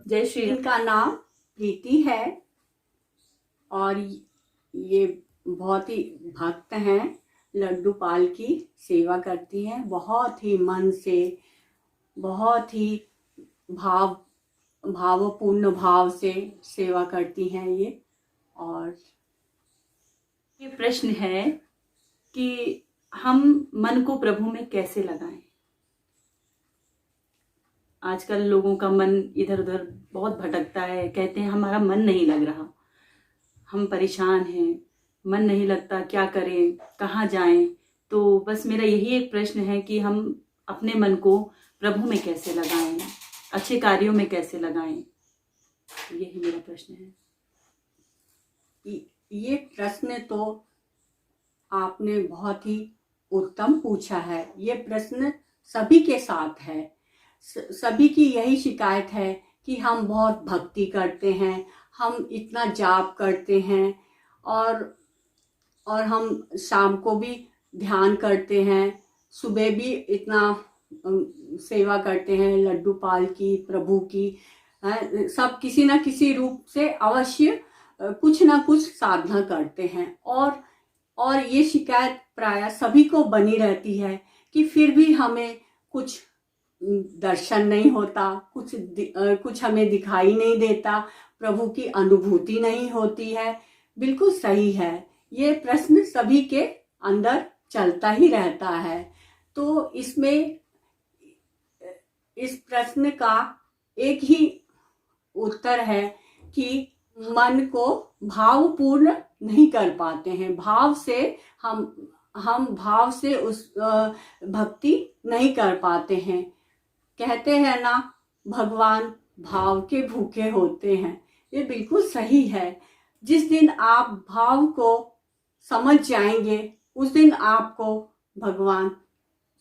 जय श्री राम। इनका नाम प्रीति है और ये बहुत ही भक्त हैं। लड्डू पाल की सेवा करती हैं, बहुत ही मन से, बहुत ही भावपूर्ण भाव से सेवा करती हैं ये। और ये प्रश्न है कि हम मन को प्रभु में कैसे लगाएं। आजकल लोगों का मन इधर उधर बहुत भटकता है, कहते हैं हमारा मन नहीं लग रहा, हम परेशान हैं, मन नहीं लगता, क्या करें, कहाँ जाएं। तो बस मेरा यही एक प्रश्न है कि हम अपने मन को प्रभु में कैसे लगाएं, अच्छे कार्यों में कैसे लगाएं। यही मेरा प्रश्न है। ये प्रश्न तो आपने बहुत ही उत्तम पूछा है। ये प्रश्न सभी के साथ है। सभी की यही शिकायत है कि हम बहुत भक्ति करते हैं, हम इतना जाप करते हैं और हम शाम को भी ध्यान करते हैं, सुबह भी इतना सेवा करते हैं लड्डू पाल की, प्रभु की। सब किसी न किसी रूप से अवश्य कुछ ना कुछ साधना करते हैं और ये शिकायत प्रायः सभी को बनी रहती है कि फिर भी हमें कुछ दर्शन नहीं होता, कुछ हमें दिखाई नहीं देता, प्रभु की अनुभूति नहीं होती है। बिल्कुल सही है, ये प्रश्न सभी के अंदर चलता ही रहता है। तो इसमें इस प्रश्न का एक ही उत्तर है कि मन को भावपूर्ण नहीं कर पाते हैं। भाव से हम भाव से उस भक्ति नहीं कर पाते हैं। कहते हैं ना, भगवान भाव के भूखे होते हैं। ये बिल्कुल सही है। जिस दिन आप भाव को समझ जाएंगे उस दिन आपको भगवान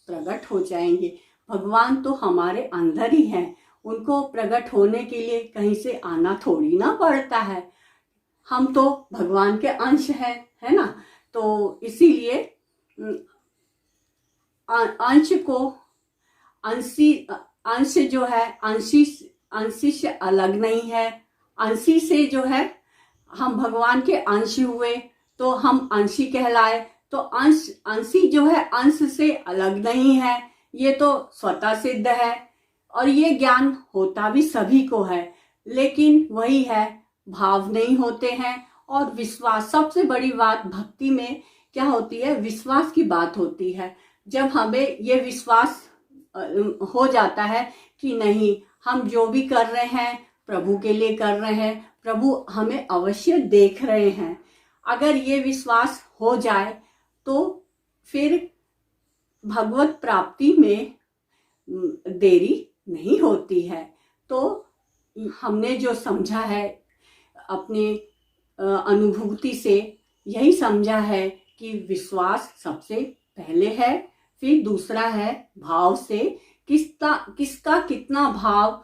प्रकट हो जाएंगे। भगवान तो हमारे अंदर ही हैं, उनको प्रकट होने के लिए कहीं से आना थोड़ी ना पड़ता है। हम तो भगवान के अंश हैं, है ना। तो इसीलिए अंश को अंश जो है अंशी से अलग नहीं है। अंशी से जो है हम भगवान के अंश हुए तो हम अंशी कहलाए। तो अंशी जो है अंश से अलग नहीं है, ये तो स्वतः सिद्ध है और ये ज्ञान होता भी सभी को है। लेकिन वही है, भाव नहीं होते हैं और विश्वास। सबसे बड़ी बात भक्ति में क्या होती है, विश्वास की बात होती है। जब हमें ये विश्वास हो जाता है कि नहीं, हम जो भी कर रहे हैं प्रभु के लिए कर रहे हैं, प्रभु हमें अवश्य देख रहे हैं। अगर ये विश्वास हो जाए तो फिर भगवत प्राप्ति में देरी नहीं होती है। तो हमने जो समझा है अपने अनुभूति से, यही समझा है कि विश्वास सबसे पहले है, फिर दूसरा है भाव से किसका कितना भाव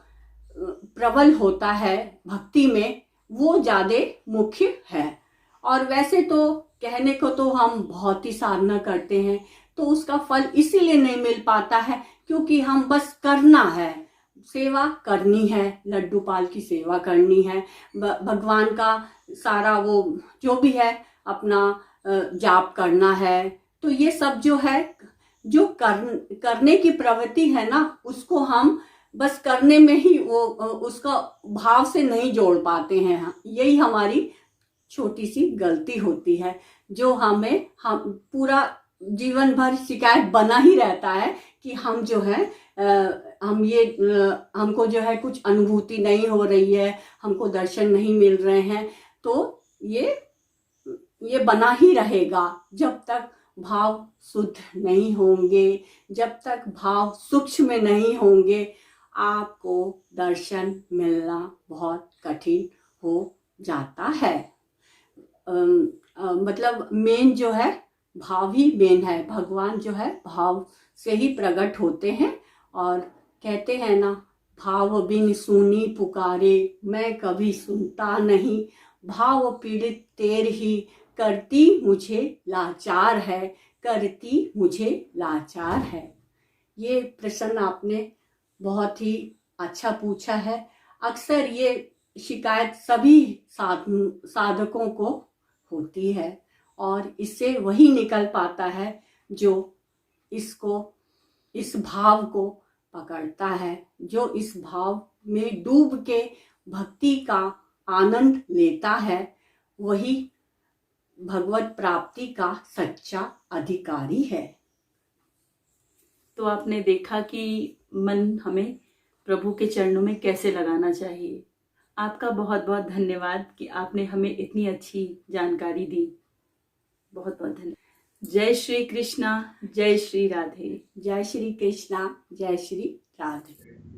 प्रबल होता है भक्ति में, वो ज्यादा मुख्य है। और वैसे तो कहने को तो हम बहुत ही साधना करते हैं, तो उसका फल इसीलिए नहीं मिल पाता है क्योंकि हम बस करना है, सेवा करनी है, लड्डू पाल की सेवा करनी है, भगवान का सारा वो जो भी है अपना जाप करना है। तो ये सब जो है, जो करने की प्रवृत्ति है ना, उसको हम बस करने में ही वो उसका भाव से नहीं जोड़ पाते हैं। यही हमारी छोटी सी गलती होती है जो हम पूरा जीवन भर शिकायत बना ही रहता है कि हम जो है हमको जो है कुछ अनुभूति नहीं हो रही है, हमको दर्शन नहीं मिल रहे हैं। तो ये बना ही रहेगा जब तक भाव शुद्ध नहीं होंगे, जब तक भाव सूक्ष्म नहीं होंगे, आपको दर्शन मिलना बहुत कठिन हो जाता है। मतलब मेन जो है भाव ही मेन है। भगवान जो है भाव से ही प्रकट होते हैं। और कहते हैं ना, भाव बिन सुनी पुकारे मैं कभी सुनता नहीं, भाव पीड़ित तेर ही करती मुझे लाचार है, करती मुझे लाचार है। ये प्रश्न आपने बहुत ही अच्छा पूछा है। अक्सर ये शिकायत सभी साधकों को होती है और इससे वही निकल पाता है जो इस भाव को पकड़ता है, जो इस भाव में डूब के भक्ति का आनंद लेता है, वही भगवत प्राप्ति का सच्चा अधिकारी है। तो आपने देखा कि मन हमें प्रभु के चरणों में कैसे लगाना चाहिए। आपका बहुत बहुत धन्यवाद कि आपने हमें इतनी अच्छी जानकारी दी। बहुत बहुत धन्यवाद। जय श्री कृष्णा, जय श्री राधे। जय श्री कृष्णा, जय श्री राधे।